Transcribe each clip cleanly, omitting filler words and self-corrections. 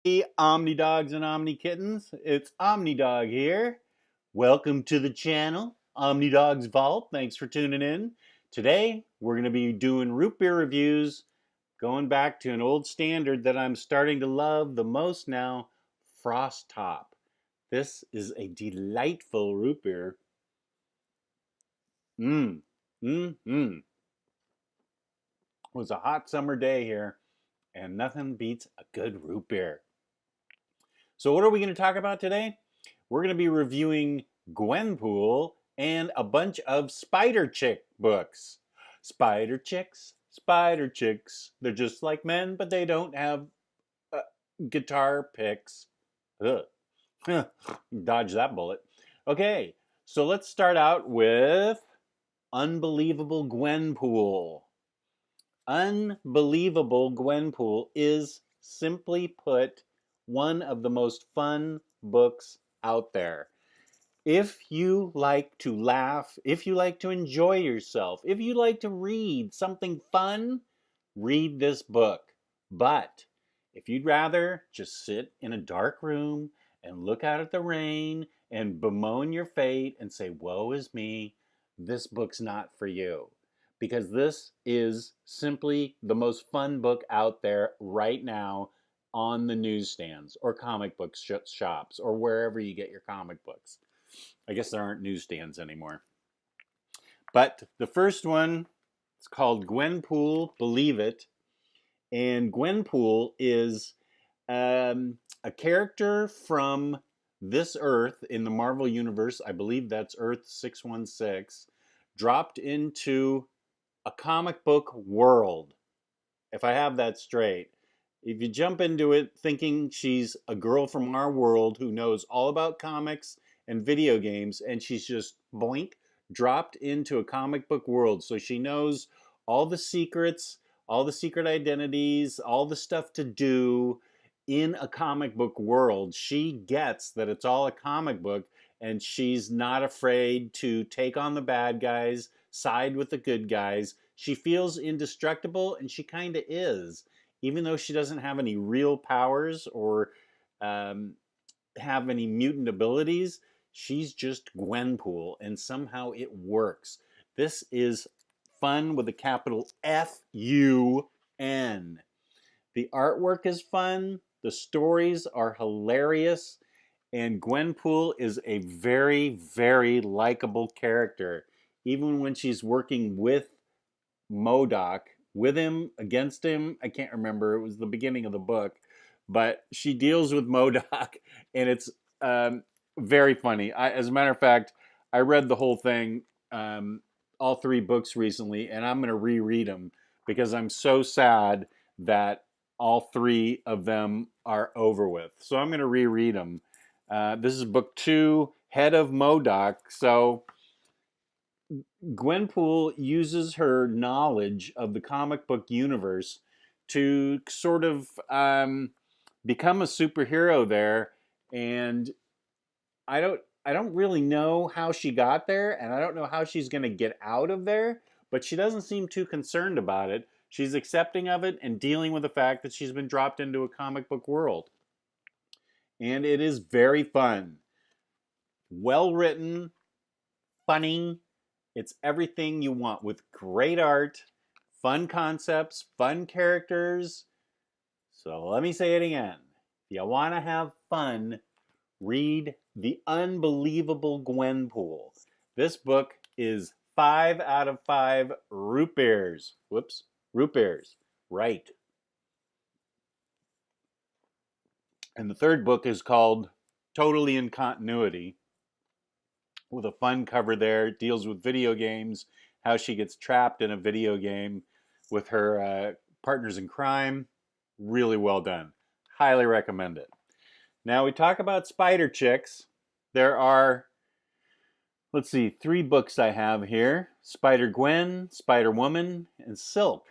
Hey, Omni Dogs and Omni Kittens, it's Omni Dog here. Welcome to the channel, Omni Dog's Vault. Thanks for tuning in. Today, we're going to be doing root beer reviews, going back to an old standard that I'm starting to love the most now, Frost Top. This is a delightful root beer. Mmm, It was a hot summer day here, and nothing beats a good root beer. So what are we going to talk about today? We're going to be reviewing GwenPool and a bunch of Spider Chick books. Spider Chicks, Spider Chicks. They're just like men, but they don't have uh, guitar picks. Ugh. Dodge that bullet. Okay, so let's start out with Unbelievable GwenPool. Unbelievable GwenPool is, simply put, one of the most fun books out there. If you like to laugh, if you like to enjoy yourself, if you like to read something fun, read this book. But if you'd rather just sit in a dark room and look out at the rain and bemoan your fate and say, woe is me, this book's not for you. Because this is simply the most fun book out there right now on the newsstands or comic book shops or wherever you get your comic books. I guess there aren't newsstands anymore. But the first one, it's called GwenPool, Believe It. And GwenPool is a character from this Earth in the Marvel Universe. I believe that's Earth 616, dropped into a comic book world, if I have that straight. If you jump into it thinking she's a girl from our world who knows all about comics and video games, and she's just boink, dropped into a comic book world. So she knows all the secrets, all the secret identities, all the stuff to do in a comic book world. She gets that it's all a comic book, and she's not afraid to take on the bad guys, side with the good guys. She feels indestructible, and she kind of is. Even though she doesn't have any real powers or um, have any mutant abilities, she's just Gwenpool, and somehow it works. This is fun with a capital F-U-N. The artwork is fun, the stories are hilarious, and Gwenpool is a very, very likable character. Even when she's working with MODOK, with him, against him, I can't remember. It was the beginning of the book, but she deals with MODOK, and it's very funny. As a matter of fact, I read the whole thing, all three books recently, and I'm going to reread them because I'm so sad that all three of them are over with. So I'm going to reread them. This is book 2, Head of MODOK. So Gwenpool uses her knowledge of the comic book universe to sort of become a superhero there, and I don't really know how she got there, and I don't know how she's going to get out of there, but she doesn't seem too concerned about it. She's accepting of it and dealing with the fact that she's been dropped into a comic book world. And it is very fun. Well written, funny. It's everything you want with great art, fun concepts, fun characters. So let me say it again. If you want to have fun, read The Unbelievable GwenPool. This book is 5 out of 5 root beers. Whoops, root beers. Right. And the third book is called Totally in Continuity, with a fun cover there. It deals with video games, how she gets trapped in a video game with her partners in crime. Really well done. Highly recommend it. Now we talk about Spider Chicks. There are, let's see, 3 books I have here. Spider-Gwen, Spider-Woman, and Silk.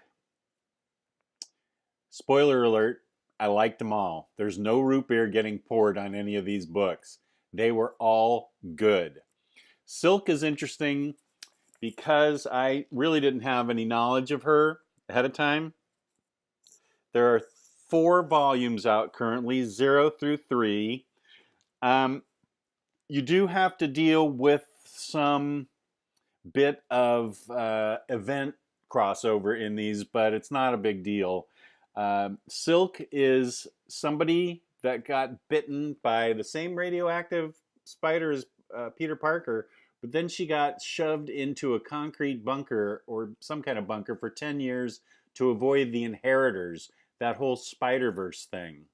Spoiler alert, I liked them all. There's no root beer getting poured on any of these books. They were all good. Silk is interesting because I really didn't have any knowledge of her ahead of time. There are 4 volumes out currently, 0 through 3. Um, you do have to deal with some bit of event crossover in these, but it's not a big deal. Silk is somebody that got bitten by the same radioactive spider as Peter Parker, but then she got shoved into a concrete bunker or some kind of bunker for 10 years to avoid the inheritors, that whole Spider-Verse thing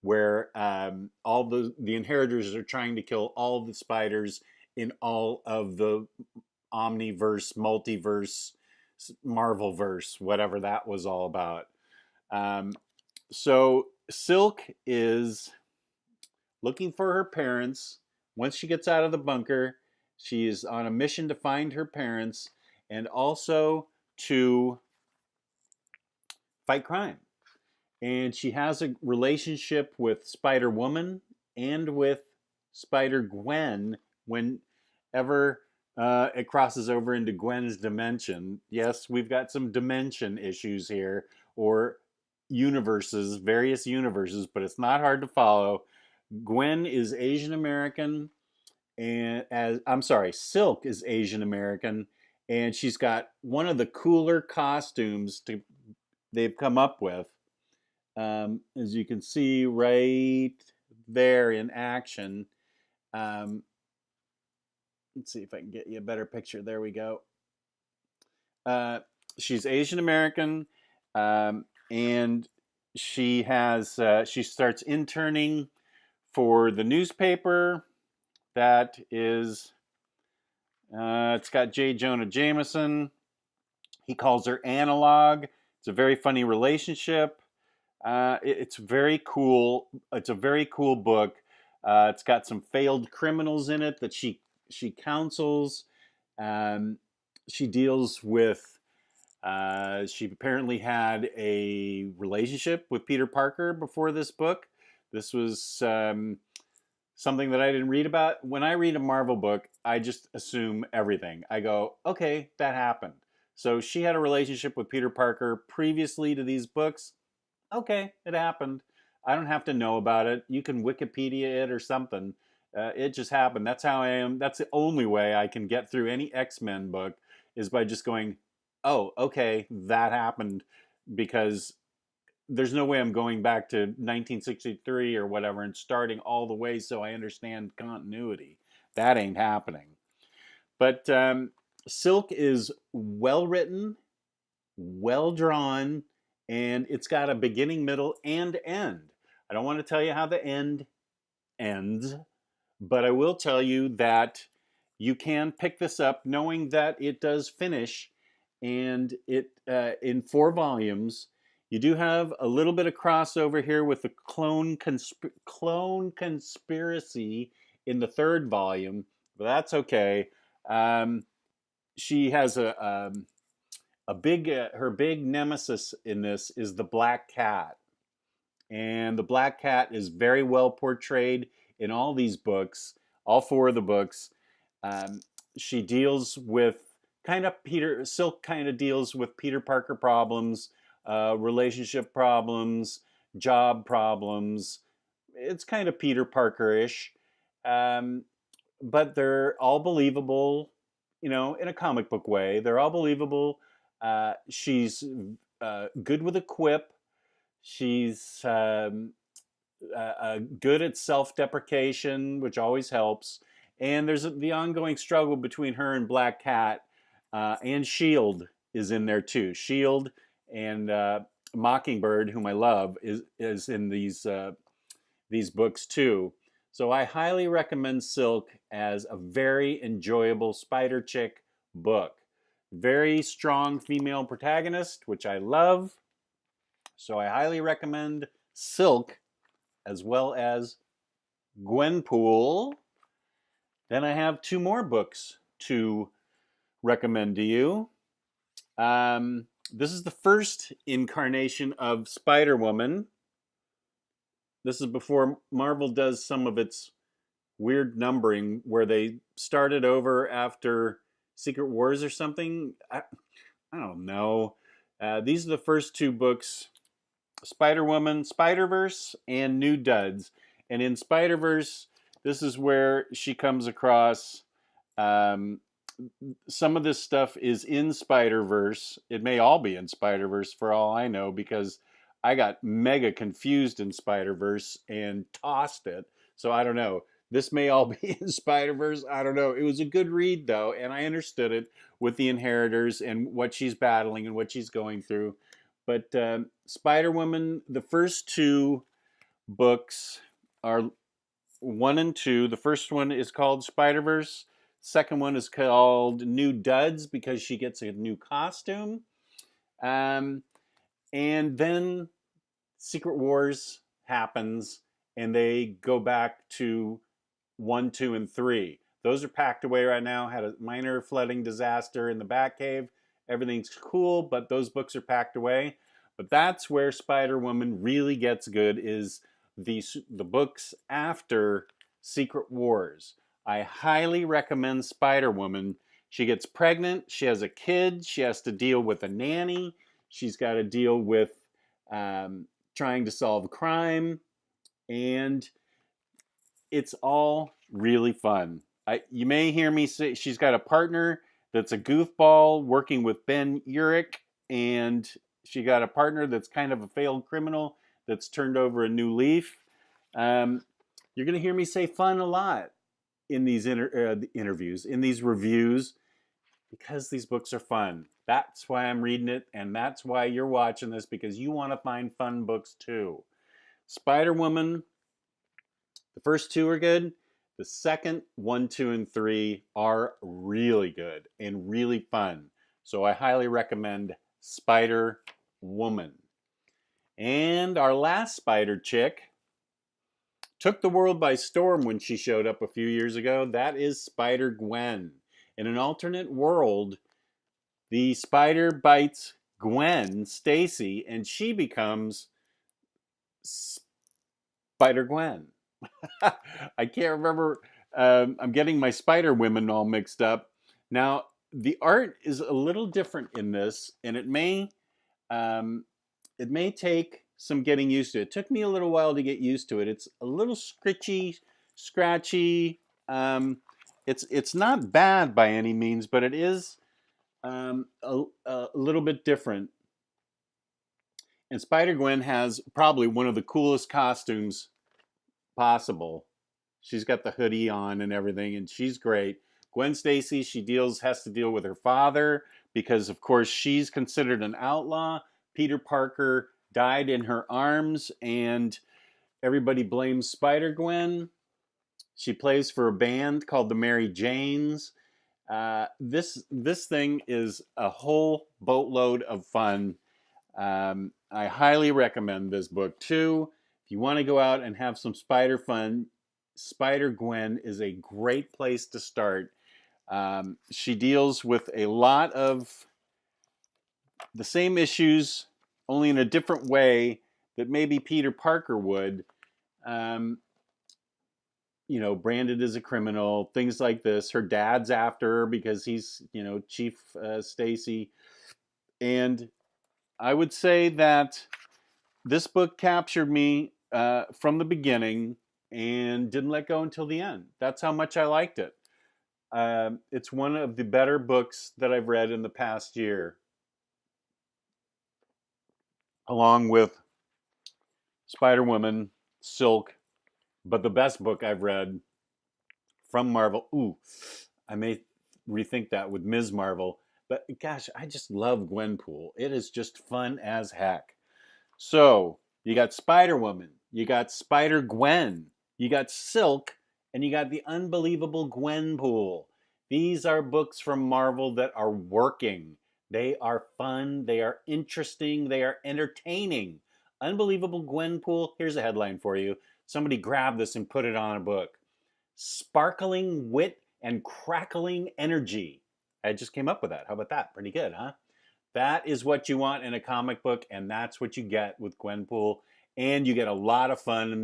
where all the inheritors are trying to kill all of the spiders in all of the omniverse, multiverse, Marvelverse, whatever that was all about. Um, so Silk is looking for her parents. Once she gets out of the bunker, she is on a mission to find her parents and also to fight crime. And she has a relationship with Spider Woman and with Spider-Gwen whenever it crosses over into Gwen's dimension. Yes, we've got some dimension issues here, or universes, various universes, but it's not hard to follow. Gwen is Asian American, and as I'm sorry, Silk is Asian American, and she's got one of the cooler costumes they've come up with. As you can see right there in action. Um, let's see if I can get you a better picture. There we go. Uh, she's Asian American, and she starts interning for the newspaper that is. It's got J. Jonah Jameson. He calls her Analog. It's a very funny relationship. It's very cool. It's a very cool book. It's got some failed criminals in it that she counsels. Um, she deals with. She apparently had a relationship with Peter Parker before this book. This was something that I didn't read about. When I read a Marvel book, I just assume everything. I go, okay, that happened. So she had a relationship with Peter Parker previously to these books. Okay, it happened. I don't have to know about it. You can Wikipedia it or something. It just happened. That's how I am. That's the only way I can get through any X-Men book is by just going, oh, okay, that happened, because there's no way I'm going back to 1963 or whatever and starting all the way so I understand continuity. That ain't happening. But Silk is well written, well drawn, and it's got a beginning, middle, and end. I don't want to tell you how the end ends, but I will tell you that you can pick this up knowing that it does finish, and it in 4 volumes. You do have a little bit of crossover here with the clone conspiracy in the 3rd volume, but that's okay. Um, she has a big her big nemesis in this is the Black Cat, and the Black Cat is very well portrayed in all these books, all 4 of the books. Um, she deals with Peter Silk kind of deals with Peter Parker problems, relationship problems, job problems. It's kind of Peter Parker-ish, um, but they're all believable, in a comic book way. They're all believable. She's good with a quip. She's good at self-deprecation, which always helps. And there's the ongoing struggle between her and Black Cat, and Shield is in there too. Shield and Mockingbird, whom I love, is in these books too. So I highly recommend Silk as a very enjoyable Spider Chick book. Very strong female protagonist, which I love. So I highly recommend Silk as well as GwenPool. Then I have 2 more books to recommend to you. This is the first incarnation of Spider-Woman. This is before Marvel does some of its weird numbering where they started over after Secret Wars or something. I don't know. These are the first 2 books Spider-Woman, Spider-Verse, and New Duds. And in Spider-Verse, this is where she comes across um, some of this stuff is in Spider-Verse. It may all be in Spider-Verse for all I know, because I got mega confused in Spider-Verse and tossed it. So I don't know. This may all be in Spider-Verse. I don't know. It was a good read though, and I understood it with the Inheritors and what she's battling and what she's going through. But Spider-Woman, the first two books are 1 and 2. The first one is called Spider-Verse. Second one is called New Duds because she gets a new costume. Um, and then Secret Wars happens, and they go back to 1, 2, and 3. Those are packed away right now. Had a minor flooding disaster in the Batcave. Everything's cool, but those books are packed away. But that's where Spider-Woman really gets good, is the books after Secret Wars. I highly recommend Spider-Woman. She gets pregnant. She has a kid. She has to deal with a nanny. She's got to deal with trying to solve crime, and it's all really fun. You may hear me say she's got a partner that's a goofball working with Ben Urich, and she got a partner that's kind of a failed criminal that's turned over a new leaf. You're going to hear me say fun a lot in these interviews, in these reviews, because these books are fun. That's why I'm reading it, and that's why you're watching this, because you want to find fun books too. Spider-Woman, the first two are good. The second 1, 2, and 3 are really good and really fun. So I highly recommend Spider-Woman. And our last spider chick took the world by storm when she showed up a few years ago. That is Spider-Gwen. In an alternate world, the spider bites Gwen Stacy, and she becomes Spider-Gwen. I can't remember. I'm getting my Spider-Women all mixed up. Now, the art is a little different in this, and um, it may take some getting used to. It took me a little while to get used to it. It's a little scritchy, scratchy. It's not bad by any means, but it is a little bit different. And Spider-Gwen has probably one of the coolest costumes possible. She's got the hoodie on and everything, and she's great. Gwen Stacy, has to deal with her father because, of course, she's considered an outlaw. Peter Parker died in her arms, and everybody blames Spider-Gwen. She plays for a band called the Mary Janes. This thing is a whole boatload of fun. I highly recommend this book too. If you want to go out and have some spider fun, Spider-Gwen is a great place to start. She deals with a lot of the same issues, only in a different way that maybe Peter Parker would. Um, branded as a criminal, things like this. Her dad's after her because he's, Chief Stacy. And I would say that this book captured me from the beginning and didn't let go until the end. That's how much I liked it. It's one of the better books that I've read in the past year, along with Spider-Woman, Silk, but the best book I've read from Marvel. Ooh, I may rethink that with Ms. Marvel. But gosh, I just love GwenPool. It is just fun as heck. So you got Spider-Woman, you got Spider-Gwen, you got Silk, and you got the unbelievable GwenPool. These are books from Marvel that are working. They are fun, they are interesting, they are entertaining. Unbelievable GwenPool. Here's a headline for you. Somebody grab this and put it on a book. Sparkling wit and crackling energy. I just came up with that. How about that? Pretty good, huh? That is what you want in a comic book, and that's what you get with GwenPool. And you get a lot of fun in the